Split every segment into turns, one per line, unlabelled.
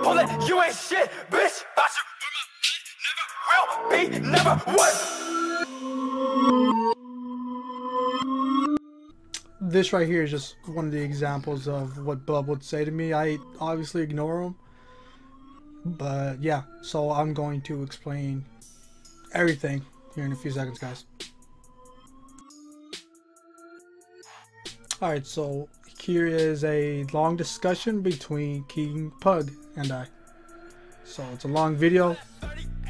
Pull it, you ain't shit, bitch. Thought you were my never will be, never was.
This right here is just one of the examples of what Bub would say to me. I obviously ignore him, but yeah, so I'm going to explain everything here in a few seconds, guys. Alright, so here is a long discussion between KingPug and I. So it's a long video.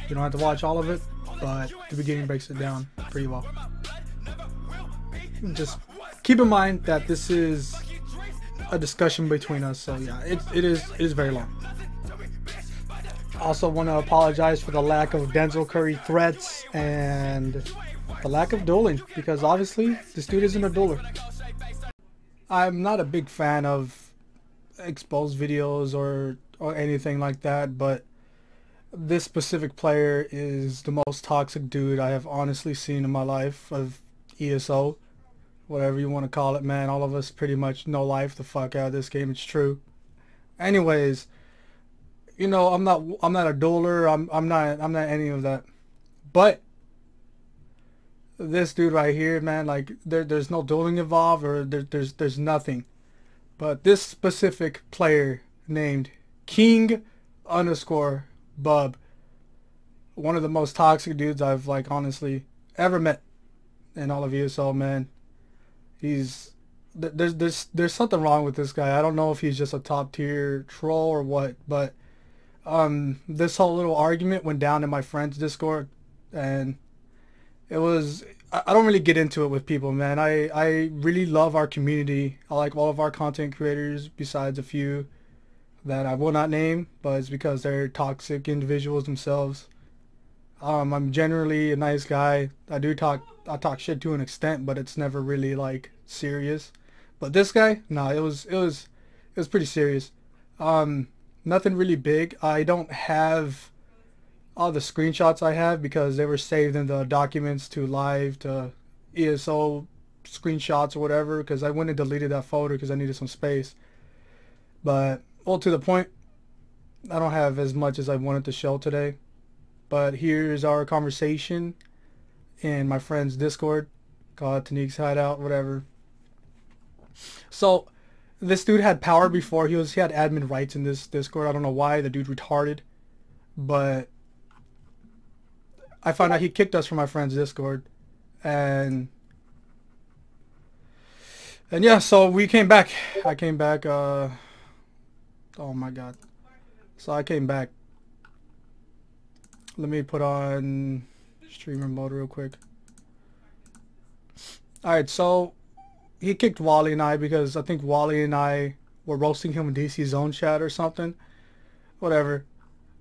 You don't have to watch all of it, but the beginning breaks it down pretty well. Just keep in mind that this is a discussion between us, so yeah, it is very long. I also want to apologize for the lack of Denzel Curry threats and the lack of dueling, because obviously this dude isn't a dueler. I'm not a big fan of exposed videos or anything like that, but this specific player is the most toxic dude I have honestly seen in my life of ESO. Whatever you want to call it, man. All of us pretty much know life the fuck out of this game. It's true. Anyways, you know, I'm not a dueler. I'm not any of that. But this dude right here, man, like there's no dueling involved, or there's nothing. But this specific player named King_Bub, one of the most toxic dudes I've like honestly ever met in all of ESO, man. There's something wrong with this guy. I don't know if he's just a top tier troll or what, but this whole little argument went down in my friend's Discord, and it was, I don't really get into it with people, man. I really love our community. I like all of our content creators besides a few that I will not name, but it's because they're toxic individuals themselves. I'm generally a nice guy. I talk shit to an extent, but it's never really like serious. But this guy, nah, it was pretty serious. Nothing really big. I don't have all the screenshots I have because they were saved in the documents to live to ESO screenshots or whatever, because I went and deleted that folder because I needed some space. But well, to the point, I don't have as much as I wanted to show today. But here's our conversation in my friend's Discord called Tanique's Hideout, whatever. So this dude had power before. He had admin rights in this Discord. I don't know why. The dude retarded. But I found out he kicked us from my friend's Discord. And yeah, so we came back. I came back, oh my god. So I came back. Let me put on streamer mode real quick. Alright, so he kicked Wally and I because I think Wally and I were roasting him in DC Zone chat or something. Whatever.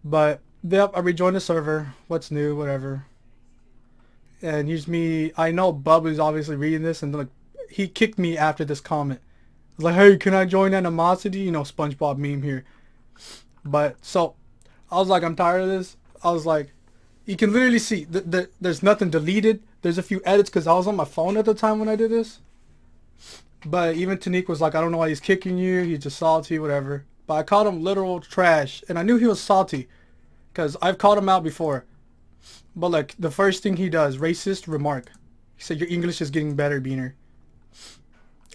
But yep, I rejoined the server. What's new? Whatever. And here's me. I know Bub is obviously reading this, and like he kicked me after this comment. Like, hey, can I join Animosity? You know, SpongeBob meme here. But so I was like, I'm tired of this. I was like, you can literally see there's nothing deleted. There's a few edits because I was on my phone at the time when I did this. But even Tanique was like, I don't know why he's kicking you. He's just salty, whatever. But I called him literal trash, and I knew he was salty because I've called him out before. But like the first thing he does, racist remark. He said, your English is getting better, Beaner.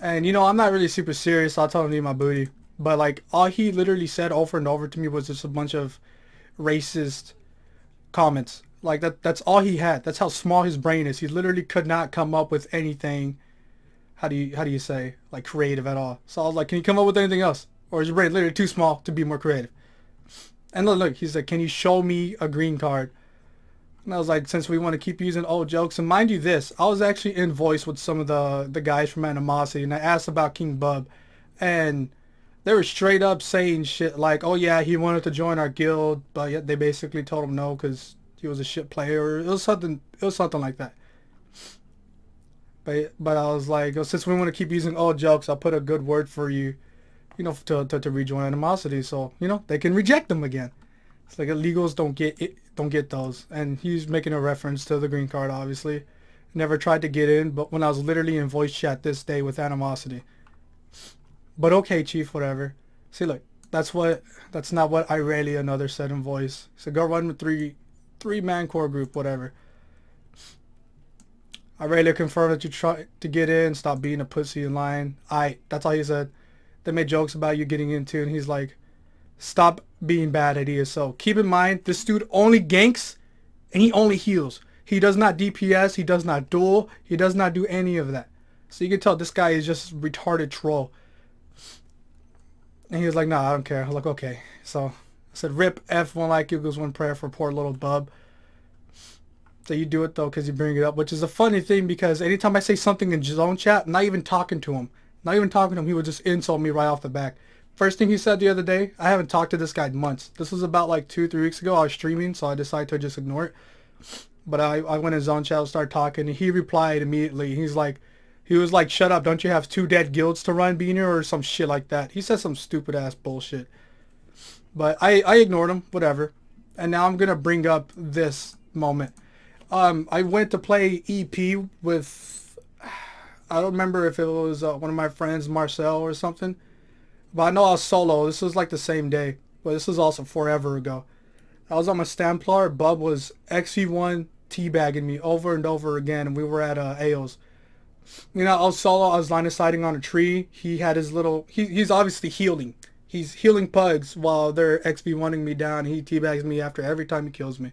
And you know, I'm not really super serious. So I told him to eat my booty. But like all he literally said over and over to me was just a bunch of racist comments. Like that's all he had. That's how small his brain is. He literally could not come up with anything, how do you say, like creative at all. So I was like, can you come up with anything else? Or is your brain literally too small to be more creative? And look, he said, can you show me a green card? And I was like, since we want to keep using old jokes, and mind you this, I was actually in voice with some of the guys from Animosity, and I asked about KingPug, and they were straight up saying shit like, oh yeah, he wanted to join our guild, but yet they basically told him no because he was a shit player. It was something like that. But I was like, oh, since we want to keep using old jokes, I'll put a good word for you, you know, to rejoin Animosity, so you know they can reject them again. It's like illegals don't get those. And he's making a reference to the green card, obviously. Never tried to get in, but when I was literally in voice chat this day with Animosity. But okay, Chief, whatever. See, look, That's not what Irelia another said in voice. He said, go run with three-man core group, whatever. Irelia confirmed that you try to get in, stop being a pussy in line. That's all he said. They made jokes about you getting into, and he's like, stop being bad at ESO. Keep in mind, this dude only ganks, and he only heals. He does not DPS, he does not duel, he does not do any of that. So you can tell this guy is just a retarded troll. And he was like, nah, I don't care. I'm like, okay. So I said, rip F, one like equals one prayer for poor little bub. So you do it though because you bring it up, which is a funny thing because anytime I say something in zone chat, not even talking to him, he would just insult me right off the back. First thing he said the other day, I haven't talked to this guy in months. This was about like 2-3 weeks ago. I was streaming, so I decided to just ignore it. But I went in zone chat, started talking, and he replied immediately. He was like, shut up, don't you have 2 dead guilds to run, Beaner, or some shit like that. He said some stupid ass bullshit. But I ignored him, whatever. And now I'm gonna bring up this moment. I went to play EP with, I don't remember if it was one of my friends, Marcel or something. But I know I was solo. This was like the same day. But this was also forever ago. I was on my Stamplar. Bub was XV1 teabagging me over and over again. And we were at AOs. You know, I was solo. I was line of sighting on a tree. He had his little, he's obviously healing. He's healing pugs while they're XV1ing me down. He teabags me after every time he kills me.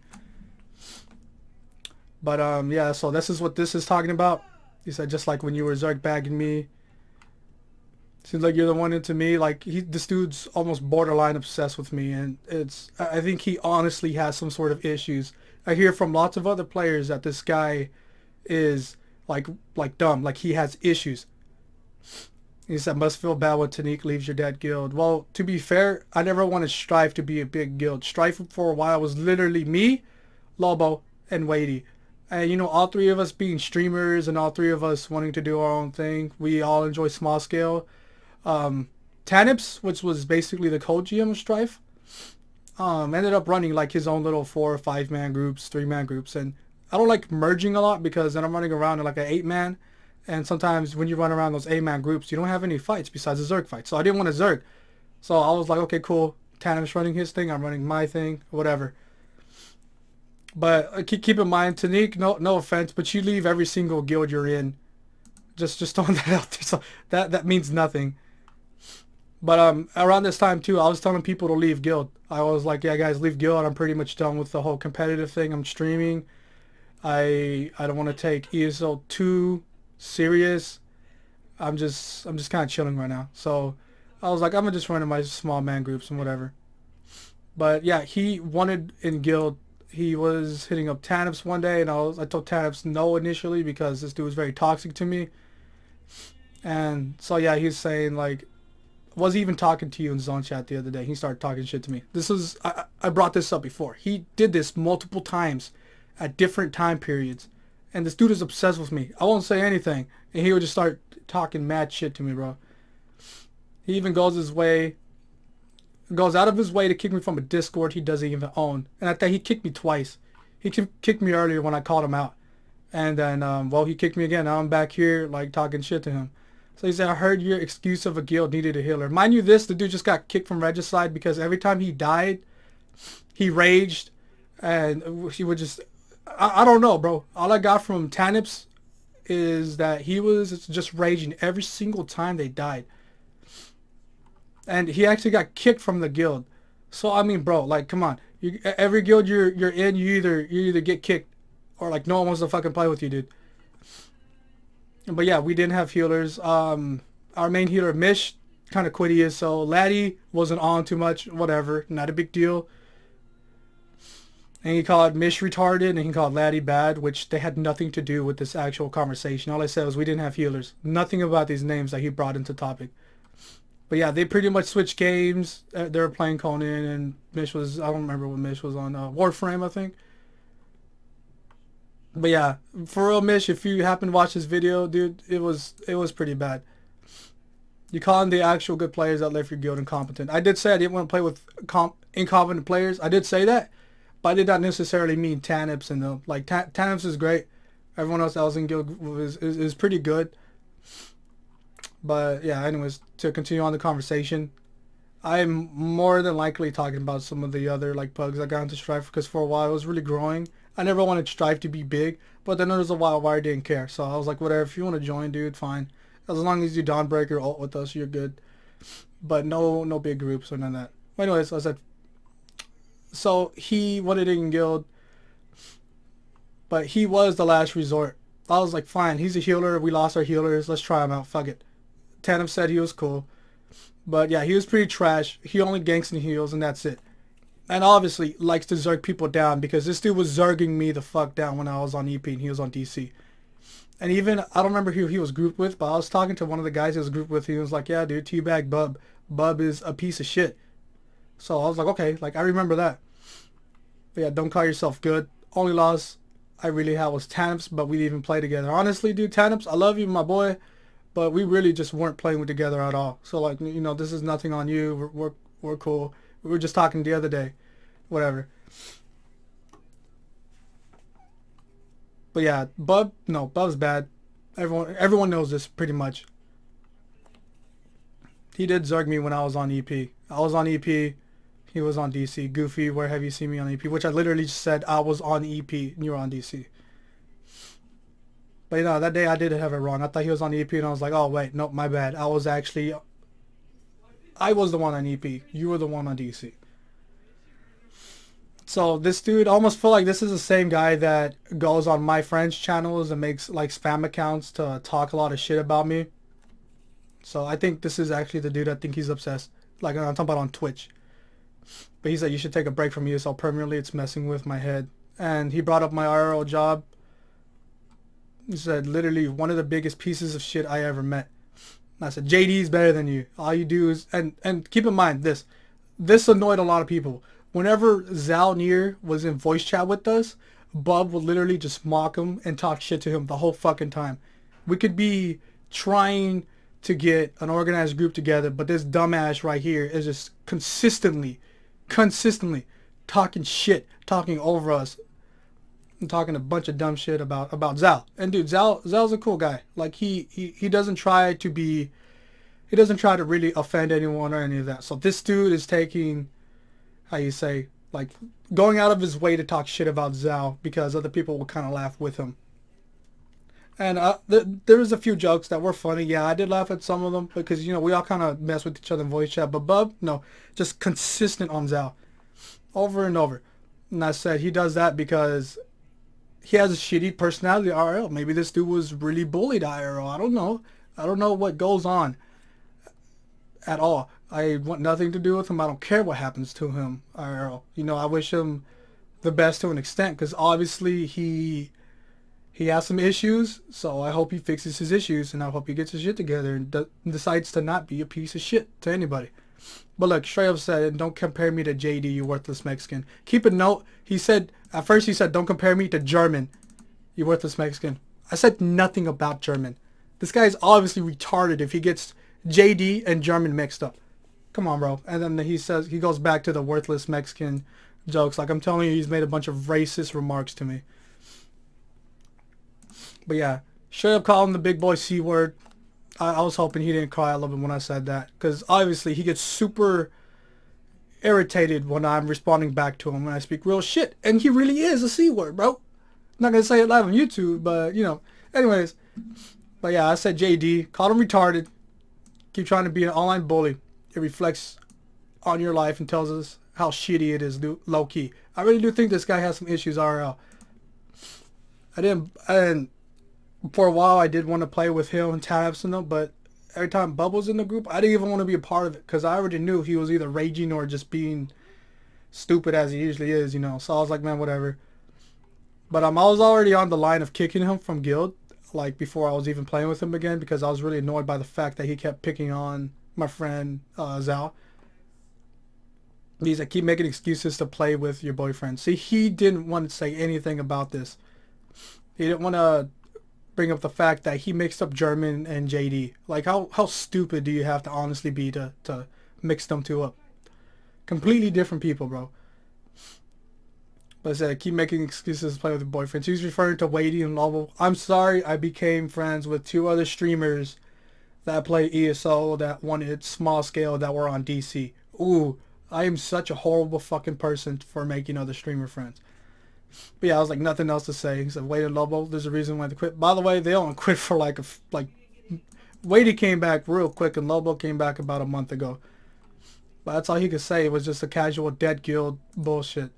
But yeah, so this is what this is talking about. He said, just like when you were zerg bagging me, seems like you're the one into me. Like this dude's almost borderline obsessed with me, and I think he honestly has some sort of issues. I hear from lots of other players that this guy is like dumb, like he has issues. He said, must feel bad when Tanique leaves your dead guild. Well, to be fair, I never wanted Strife to be a big guild. Strife for a while was literally me, Lobo, and Wadey. And you know, all 3 of us being streamers and all 3 of us wanting to do our own thing. We all enjoy small scale. Tanips, which was basically the co-GM of Strife, ended up running like his own little 4 or 5 man groups, 3 man groups. And I don't like merging a lot because then I'm running around in like an 8 man. And sometimes when you run around those 8 man groups, you don't have any fights besides a Zerg fight. So I didn't want a Zerg. So I was like, okay, cool. Tanim's running his thing. I'm running my thing, whatever. But keep in mind, Tanique, no offense, but you leave every single guild you're in. Just throwing that out there. So that means nothing. But around this time too, I was telling people to leave guild. I was like, yeah guys, leave guild. I'm pretty much done with the whole competitive thing. I'm streaming. I don't want to take ESO too serious. I'm just kind of chilling right now. So I was like, I'm gonna just run in my small man groups and whatever. But yeah, he wanted in guild. He was hitting up Tanips one day, and I told Tanips no initially because this dude was very toxic to me. And so yeah, he's saying like, was he even talking to you in zone chat the other day? He started talking shit to me. This was, I brought this up before. He did this multiple times at different time periods. And this dude is obsessed with me. I won't say anything. And he would just start talking mad shit to me, bro. He even goes out of his way to kick me from a Discord he doesn't even own. And I think he kicked me twice. He kicked me earlier when I called him out. And then, well, he kicked me again. Now I'm back here, like, talking shit to him. So he said, I heard your excuse of a guild needed a healer. Mind you this, the dude just got kicked from Regicide because every time he died, he raged. And he would just, I don't know, bro. All I got from Tanips is that he was just raging every single time they died. And he actually got kicked from the guild. So I mean, bro, like, come on. Every guild you're in, you either get kicked or like no one wants to fucking play with you, dude. But yeah, we didn't have healers. Our main healer, Mish, kind of quit ES, so Laddie wasn't on too much. Whatever, not a big deal. And he called Mish retarded, and he called Laddie bad, which they had nothing to do with this actual conversation. All I said was we didn't have healers. Nothing about these names that he brought into topic. But yeah, they pretty much switched games. They were playing Conan, and Mish was, I don't remember what Mish was on, Warframe, I think. But yeah, for real, Mish, if you happen to watch this video, dude, it was pretty bad. You calling the actual good players that left your guild incompetent. I did say I didn't want to play with incompetent players. I did say that, but I did not necessarily mean Tanips and them. Like, Tanips is great. Everyone else that was in guild is pretty good. But yeah, anyways, to continue on the conversation, I'm more than likely talking about some of the other like pugs I got into Strife because for a while it was really growing. I never wanted Strife to be big, but then there was a while where I didn't care. So I was like, whatever, if you want to join, dude, fine. As long as you Dawnbreaker ult with us, you're good. But no big groups or none of that. But anyways, I said, so he wanted in guild, but he was the last resort. I was like, fine, he's a healer. We lost our healers. Let's try him out. Fuck it. Tatum said he was cool. But yeah, he was pretty trash. He only ganks and heals, and that's it. And obviously likes to zerg people down because this dude was zerging me the fuck down when I was on EP and he was on DC. And even, I don't remember who he was grouped with, but I was talking to one of the guys he was grouped with. He was like, yeah, dude, teabag Bub. Bub is a piece of shit. So I was like, okay, like I remember that. But yeah, don't call yourself good. Only loss I really had was Tanips, but we didn't even play together. Honestly, dude, Tanips, I love you, my boy. But we really just weren't playing together at all. So like, you know, this is nothing on you. We're cool. We were just talking the other day. Whatever. But yeah, Bub's bad. Everyone knows this pretty much. He did zerg me when I was on EP. I was on EP. He was on DC. Goofy, where have you seen me on EP? Which I literally just said I was on EP and you were on DC. But you know, that day I did have it wrong. I thought he was on EP and I was like, oh wait, nope, my bad. I was the one on EP. You were the one on DC. So this dude, I almost feel like this is the same guy that goes on my friends' channels and makes like spam accounts to talk a lot of shit about me. So I think this is actually the dude. I think he's obsessed. Like I'm talking about on Twitch. But he said you should take a break from ESL permanently. It's messing with my head. And he brought up my IRL job. He said literally one of the biggest pieces of shit I ever met. And I said JD's better than you. All you do is and keep in mind this annoyed a lot of people. Whenever Zalnir was in voice chat with us, Bub would literally just mock him and talk shit to him the whole fucking time. We could be trying to get an organized group together, but this dumbass right here is just consistently talking shit, talking over us, and talking a bunch of dumb shit about Zal. And dude, Zal's a cool guy. Like he doesn't try to really offend anyone or any of that. So this dude is taking, how you say, like going out of his way to talk shit about Zal because other people will kind of laugh with him. And there was a few jokes that were funny. Yeah, I did laugh at some of them because, you know, we all kind of mess with each other in voice chat. But Bub, no, just consistent on Zal. Over and over. And I said he does that because he has a shitty personality IRL. Maybe this dude was really bullied IRL. I don't know. I don't know what goes on at all. I want nothing to do with him. I don't care what happens to him IRL. You know, I wish him the best to an extent because obviously he has some issues, so I hope he fixes his issues, and I hope he gets his shit together and decides to not be a piece of shit to anybody. But look, straight up said, don't compare me to JD, you worthless Mexican. Keep a note, he said, at first he said, don't compare me to German, you worthless Mexican. I said nothing about German. This guy is obviously retarded if he gets JD and German mixed up. Come on, bro. And then he says, he goes back to the worthless Mexican jokes. Like, I'm telling you, he's made a bunch of racist remarks to me. But yeah, straight up calling the big boy C word. I was hoping he didn't cry a little bit when I said that. Because obviously he gets super irritated when I'm responding back to him when I speak real shit. And he really is a C word, bro. I'm not going to say it live on YouTube, but you know. Anyways. But yeah, I said JD. Called him retarded. Keep trying to be an online bully. It reflects on your life and tells us how shitty it is, low key. I really do think this guy has some issues IRL. For a while I did want to play with him and Tabs and them, but every time Bub was in the group, I didn't even want to be a part of it because I already knew he was either raging or just being stupid as he usually is, you know. So I was like, man, whatever. But I was already on the line of kicking him from guild, like before I was even playing with him again, because I was really annoyed by the fact that he kept picking on my friend Zal. He's like, keep making excuses to play with your boyfriend. See, he didn't want to say anything about this. He didn't want to bring up the fact that he mixed up German and JD. Like, how stupid do you have to honestly be to mix them two up? Completely different people, bro. But I said, keep making excuses to play with your boyfriend. So he's referring to Wadey and Lovell. I'm sorry, I became friends with two other streamers that play ESO that wanted small scale that were on DC. Ooh, I am such a horrible fucking person for making other streamer friends. But yeah, I was like nothing else to say. He said, "Wade and Lobo, there's a reason why they quit." By the way, they don't quit for like Wade came back real quick and Lobo came back about a month ago. But that's all he could say. It was just a casual dead guild bullshit.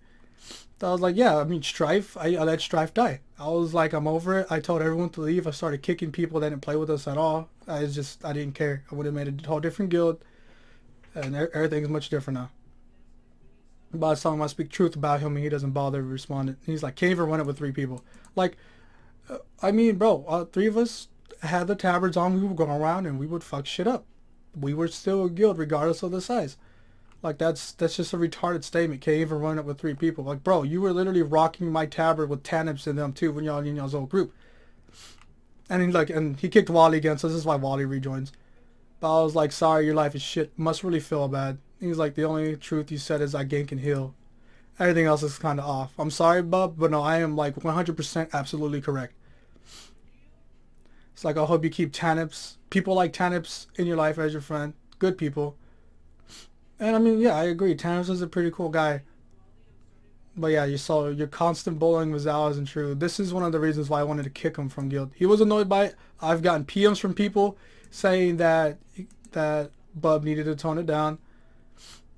So I was like, yeah, I mean, Strife, I let Strife die. I was like, I'm over it. I told everyone to leave. I started kicking people that didn't play with us at all. I didn't care. I would have made a whole different guild. And everything's much different now. But I was telling him I speak truth about him and he doesn't bother to respond. He's like, can't even run it with 3 people. Like, I mean, bro, 3 of us had the tabards on. We would go around and we would fuck shit up. We were still a guild regardless of the size. Like, that's just a retarded statement. Can't even run it with 3 people. Like, bro, you were literally rocking my tabard with Tanips in them too when y'all in y'all's old group. And he kicked Wally again, so this is why Wally rejoins. But I was like, sorry, your life is shit. Must really feel bad. He's like, the only truth you said is I gank and heal. Everything else is kind of off. I'm sorry, bub, but no, I am like 100% absolutely correct. It's like, I hope you keep Tanips, people like Tanips in your life as your friend. Good people. And I mean, yeah, I agree. Thanos is a pretty cool guy. But yeah, you saw your constant bullying with Zal isn't true. This is one of the reasons why I wanted to kick him from guild. He was annoyed by it. I've gotten PMs from people saying that Bub needed to tone it down.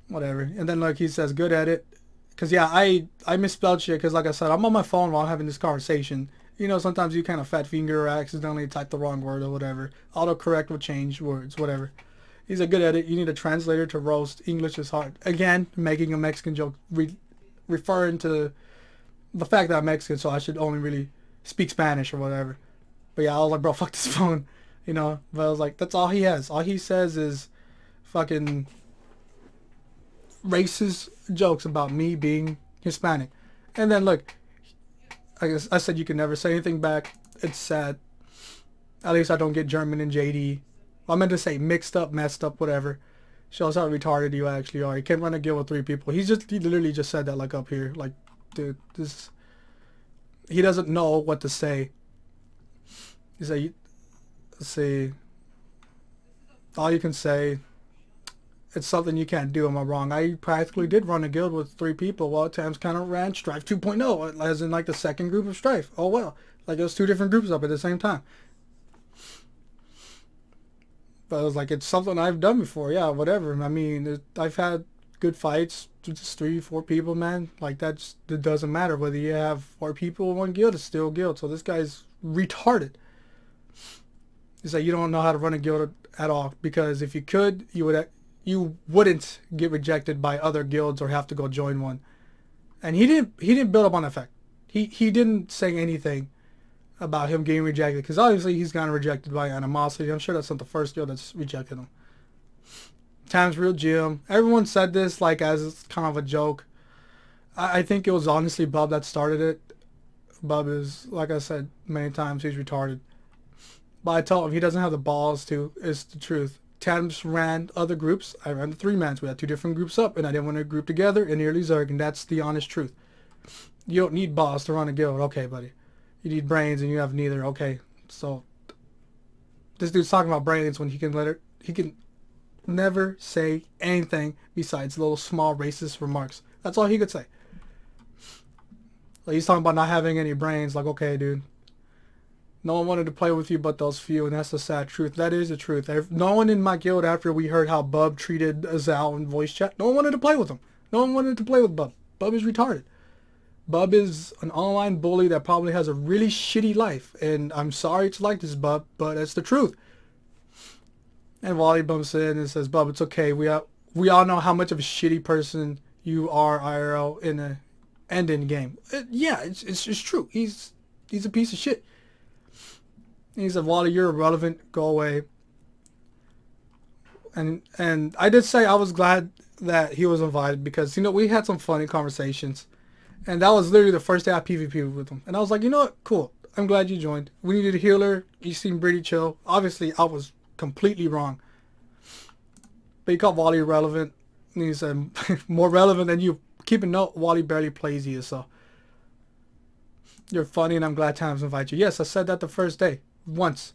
Whatever. And then like he says, good at it. Because yeah, I misspelled shit because like I said, I'm on my phone while I'm having this conversation. You know, sometimes you kind of fat finger or accidentally type the wrong word or whatever. Autocorrect will change words, whatever. He's a good at it. You need a translator to roast. English is hard. Again, making a Mexican joke, referring to the fact that I'm Mexican, so I should only really speak Spanish or whatever. But yeah, I was like, bro, fuck this phone. You know, but I was like, that's all he has. All he says is fucking racist jokes about me being Hispanic. And then look, I said you can never say anything back. It's sad. At least I don't get German and JD. I meant to say mixed up, messed up, whatever. Shows how retarded you actually are. You can't run a guild with 3 people. He literally just said that like up here. Like, dude, he doesn't know what to say. He's like, let's see. All you can say, it's something you can't do. Am I wrong? I practically did run a guild with 3 people. Well, at times kind of ran Strife 2.0, as in like the second group of Strife. Oh well, like it was 2 different groups up at the same time. But I was like, it's something I've done before. Yeah, whatever. I mean, I've had good fights. Just 3, 4 people, man. Like, it doesn't matter. Whether you have 4 people in one guild, it's still a guild. So this guy's retarded. He's like, you don't know how to run a guild at all. Because if you could, you wouldn't get rejected by other guilds or have to go join one. And he didn't build up on that fact. He didn't say anything about him getting rejected, because obviously he's gotten rejected by animosity. I'm sure that's not the first guild that's rejected him. Times Real Gym. Everyone said this like as kind of a joke. I think it was honestly Bub that started it. Bub is, like I said many times, he's retarded. But I told him he doesn't have the balls to. It's the truth. Tams ran other groups. I ran the 3-mans. We had 2 different groups up, and I didn't want to group together in nearly Zerg, and that's the honest truth. You don't need balls to run a guild. Okay, buddy. You need brains and you have neither. Okay, so this dude's talking about brains when he can never say anything besides little small racist remarks. That's all he could say. Like, he's talking about not having any brains. Like, okay, dude. No one wanted to play with you but those few, and that's the sad truth. That is the truth. No one in my guild, after we heard how Bub treated Azal in voice chat, no one wanted to play with him. No one wanted to play with Bub. Bub is retarded. Bub is an online bully that probably has a really shitty life. And I'm sorry it's like this, Bub, but it's the truth. And Wally bumps in and says, Bub, it's okay. We all know how much of a shitty person you are IRL in game. Yeah, it's true. He's a piece of shit. And he said, Wally, you're irrelevant. Go away. And I did say I was glad that he was invited because, you know, we had some funny conversations. And that was literally the first day I PvP'd with him. And I was like, you know what? Cool. I'm glad you joined. We needed a healer. You seemed pretty chill. Obviously, I was completely wrong. But he called Wally irrelevant. And he said, more relevant than you. Keep a note, Wally barely plays you, so. You're funny and I'm glad Times invite you. Yes, I said that the first day. Once.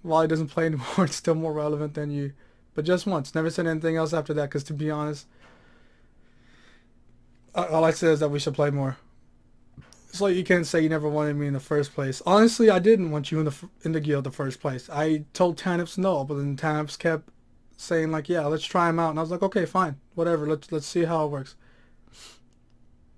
Wally doesn't play anymore. It's still more relevant than you. But just once. Never said anything else after that, because to be honest, all I said is that we should play more. It's like you can't say you never wanted me in the first place. Honestly, I didn't want you in the guild the first place. I told Tanips no, but then Tanips kept saying like, yeah, let's try him out. And I was like, okay, fine. Whatever. Let's see how it works.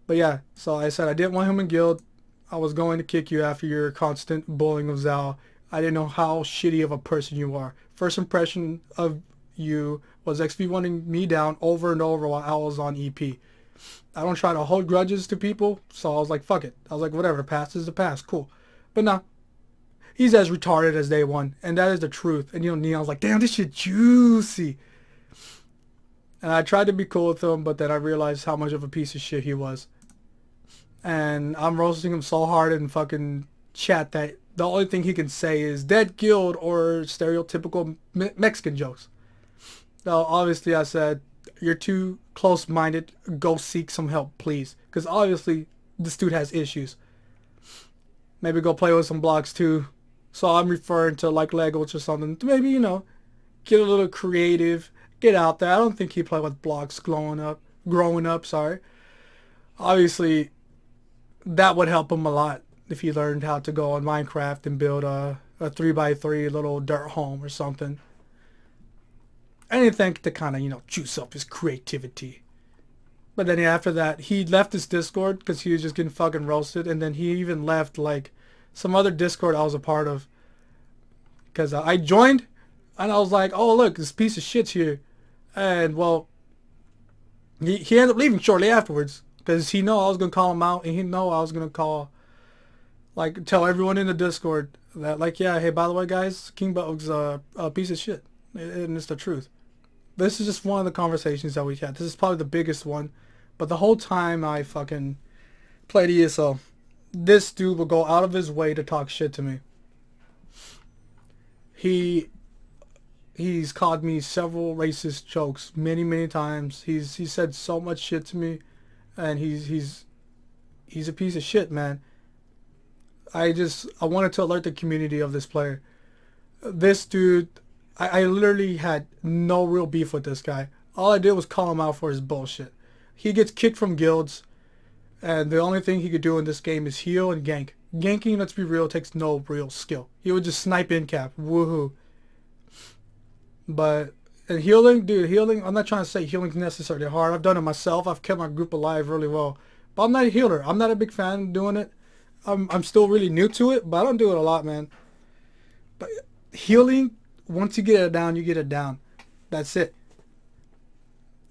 But yeah, so I said I didn't want him in guild. I was going to kick you after your constant bullying of Zal. I didn't know how shitty of a person you are. First impression of you was XP wanting me down over and over while I was on EP. I don't try to hold grudges to people, so I was like, fuck it. I was like, whatever, past is the past, cool. But nah, he's as retarded as day one, and that is the truth. And you know, Neon's like, damn, this shit juicy. And I tried to be cool with him, but then I realized how much of a piece of shit he was. And I'm roasting him so hard in fucking chat that the only thing he can say is dead guild or stereotypical Mexican jokes. Now, obviously I said, you're too close-minded, go seek some help, please. Because obviously, this dude has issues. Maybe go play with some blocks too. So I'm referring to like Legos or something. Maybe, you know, get a little creative, get out there. I don't think he played with blocks growing up, sorry. Obviously, that would help him a lot if he learned how to go on Minecraft and build a 3x3 little dirt home or something. Anything to kind of, you know, juice up his creativity. But then after that, he left his Discord because he was just getting fucking roasted. And then he even left, like, some other Discord I was a part of. Because I joined, and I was like, oh, look, this piece of shit's here. And, well, he ended up leaving shortly afterwards. Because he know I was going to call him out, and he know I was going to call, like, tell everyone in the Discord that, like, yeah, hey, by the way, guys, KingPug's a piece of shit. And it's the truth. This is just one of the conversations that we had. This is probably the biggest one. But the whole time I fucking played ESO, this dude will go out of his way to talk shit to me. He's called me several racist jokes many times. He said so much shit to me, and he's a piece of shit, man. I wanted to alert the community of this player. This dude, I literally had no real beef with this guy. All I did was call him out for his bullshit. He gets kicked from guilds, and the only thing he could do in this game is heal and gank. Ganking, let's be real, takes no real skill. He would just snipe in cap. Woohoo. But, and healing, dude, healing, I'm not trying to say healing's necessarily hard. I've done it myself. I've kept my group alive really well. But I'm not a healer. I'm not a big fan of doing it. I'm still really new to it, but I don't do it a lot, man. But healing, once you get it down, you get it down. That's it.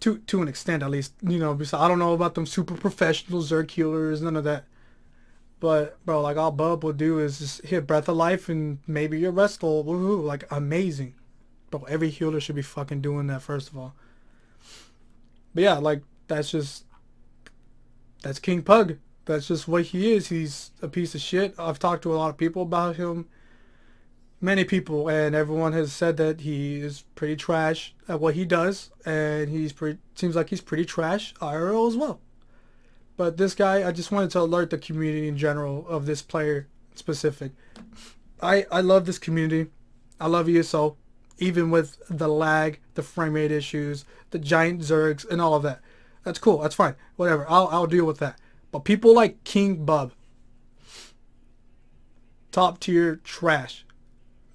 To an extent, at least. You know, I don't know about them super professional Zerg healers, none of that. But, bro, like, all Bub will do is just hit Breath of Life and maybe your restful. Woohoo, like, amazing. Bro, every healer should be fucking doing that, first of all. But yeah, like, that's KingPug. That's just what he is. He's a piece of shit. I've talked to a lot of people about him. Many people, and everyone has said that he is pretty trash at what he does, and seems like he's pretty trash IRL as well. But this guy, I just wanted to alert the community in general of this player specific. I love this community. I love ESO, even with the lag, the frame rate issues, the giant zergs, and all of that. That's cool. That's fine. Whatever. I'll deal with that. But people like KingPug, top tier trash.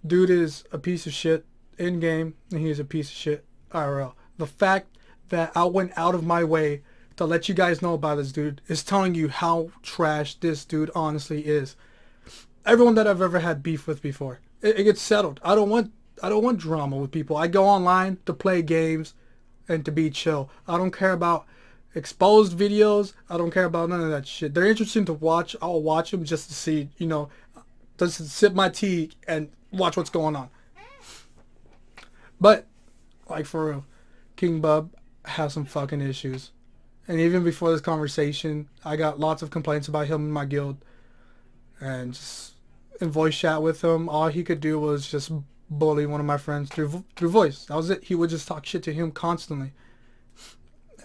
Dude is a piece of shit in game, and he is a piece of shit IRL. The fact that I went out of my way to let you guys know about this dude is telling you how trash this dude honestly is. Everyone that I've ever had beef with before, it gets settled. I don't want drama with people. I go online to play games and to be chill. I don't care about exposed videos. I don't care about none of that shit. They're interesting to watch. I'll watch them just to see, you know, just to sip my tea and watch what's going on. But, like, for real, KingPug has some fucking issues. And even before this conversation, I got lots of complaints about him in my guild. And just in voice chat with him, all he could do was just bully one of my friends through voice. That was it. He would just talk shit to him constantly.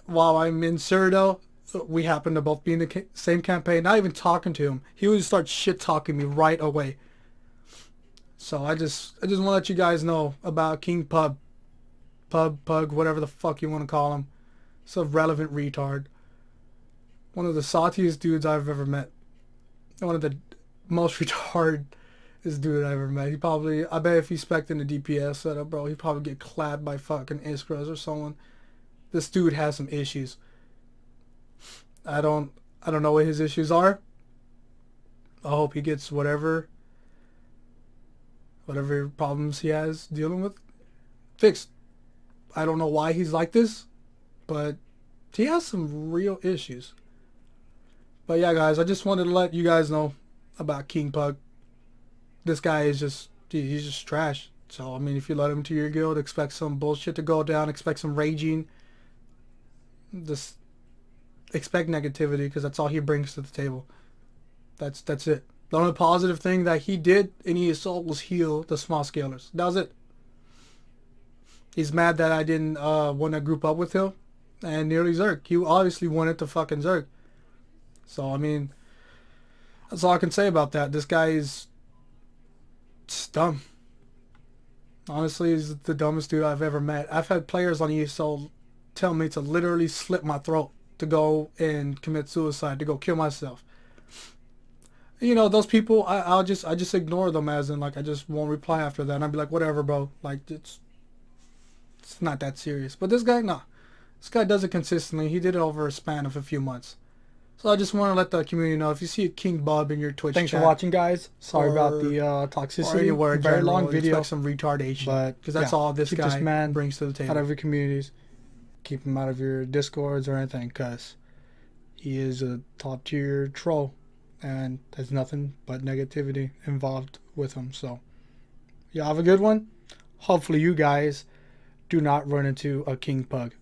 While I'm in Cyrodiil, we happened to both be in the same campaign, not even talking to him. He would just start shit talking me right away. So I just want to let you guys know about KingPug. Pug, whatever the fuck you want to call him. It's a relevant retard. One of the saltiest dudes I've ever met. One of the most retarded dude I ever met. He probably, I bet if he spec'd in the DPS setup, bro, he'd probably get clapped by fucking Iskras or someone. This dude has some issues. I don't know what his issues are. I hope he gets whatever problems he has dealing with fixed. I don't know why he's like this, but he has some real issues. But yeah, guys, I just wanted to let you guys know about KingPug. This guy is just, he's just trash. So, I mean, if you let him to your guild, expect some bullshit to go down, expect some raging. Just expect negativity, because that's all he brings to the table. That's it. The only positive thing that he did in ESO was heal the small scalers. That was it. He's mad that I didn't want to group up with him and nearly zerg. He obviously wanted to fucking zerg. So, I mean, that's all I can say about that. This guy is dumb. Honestly, he's the dumbest dude I've ever met. I've had players on ESO tell me to literally slit my throat to go and commit suicide, to go kill myself. You know, those people, I just ignore them, as in, like, I just won't reply after that. And I'd be like, whatever, bro. Like, it's not that serious. But this guy, nah. This guy does it consistently. He did it over a span of a few months. So I just want to let the community know, if you see a King Bob in your Twitch
Thanks
chat,
for watching, guys. Sorry about the toxicity.
anywhere
Very
general,
long video.
expect some retardation.
But
because that's
yeah,
all this
keep
guy
this man
brings to the table.
out of your communities. Keep him out of your discords or anything, because he is a top tier troll. And there's nothing but negativity involved with him. So, y'all have a good one. Hopefully you guys do not run into a KingPug.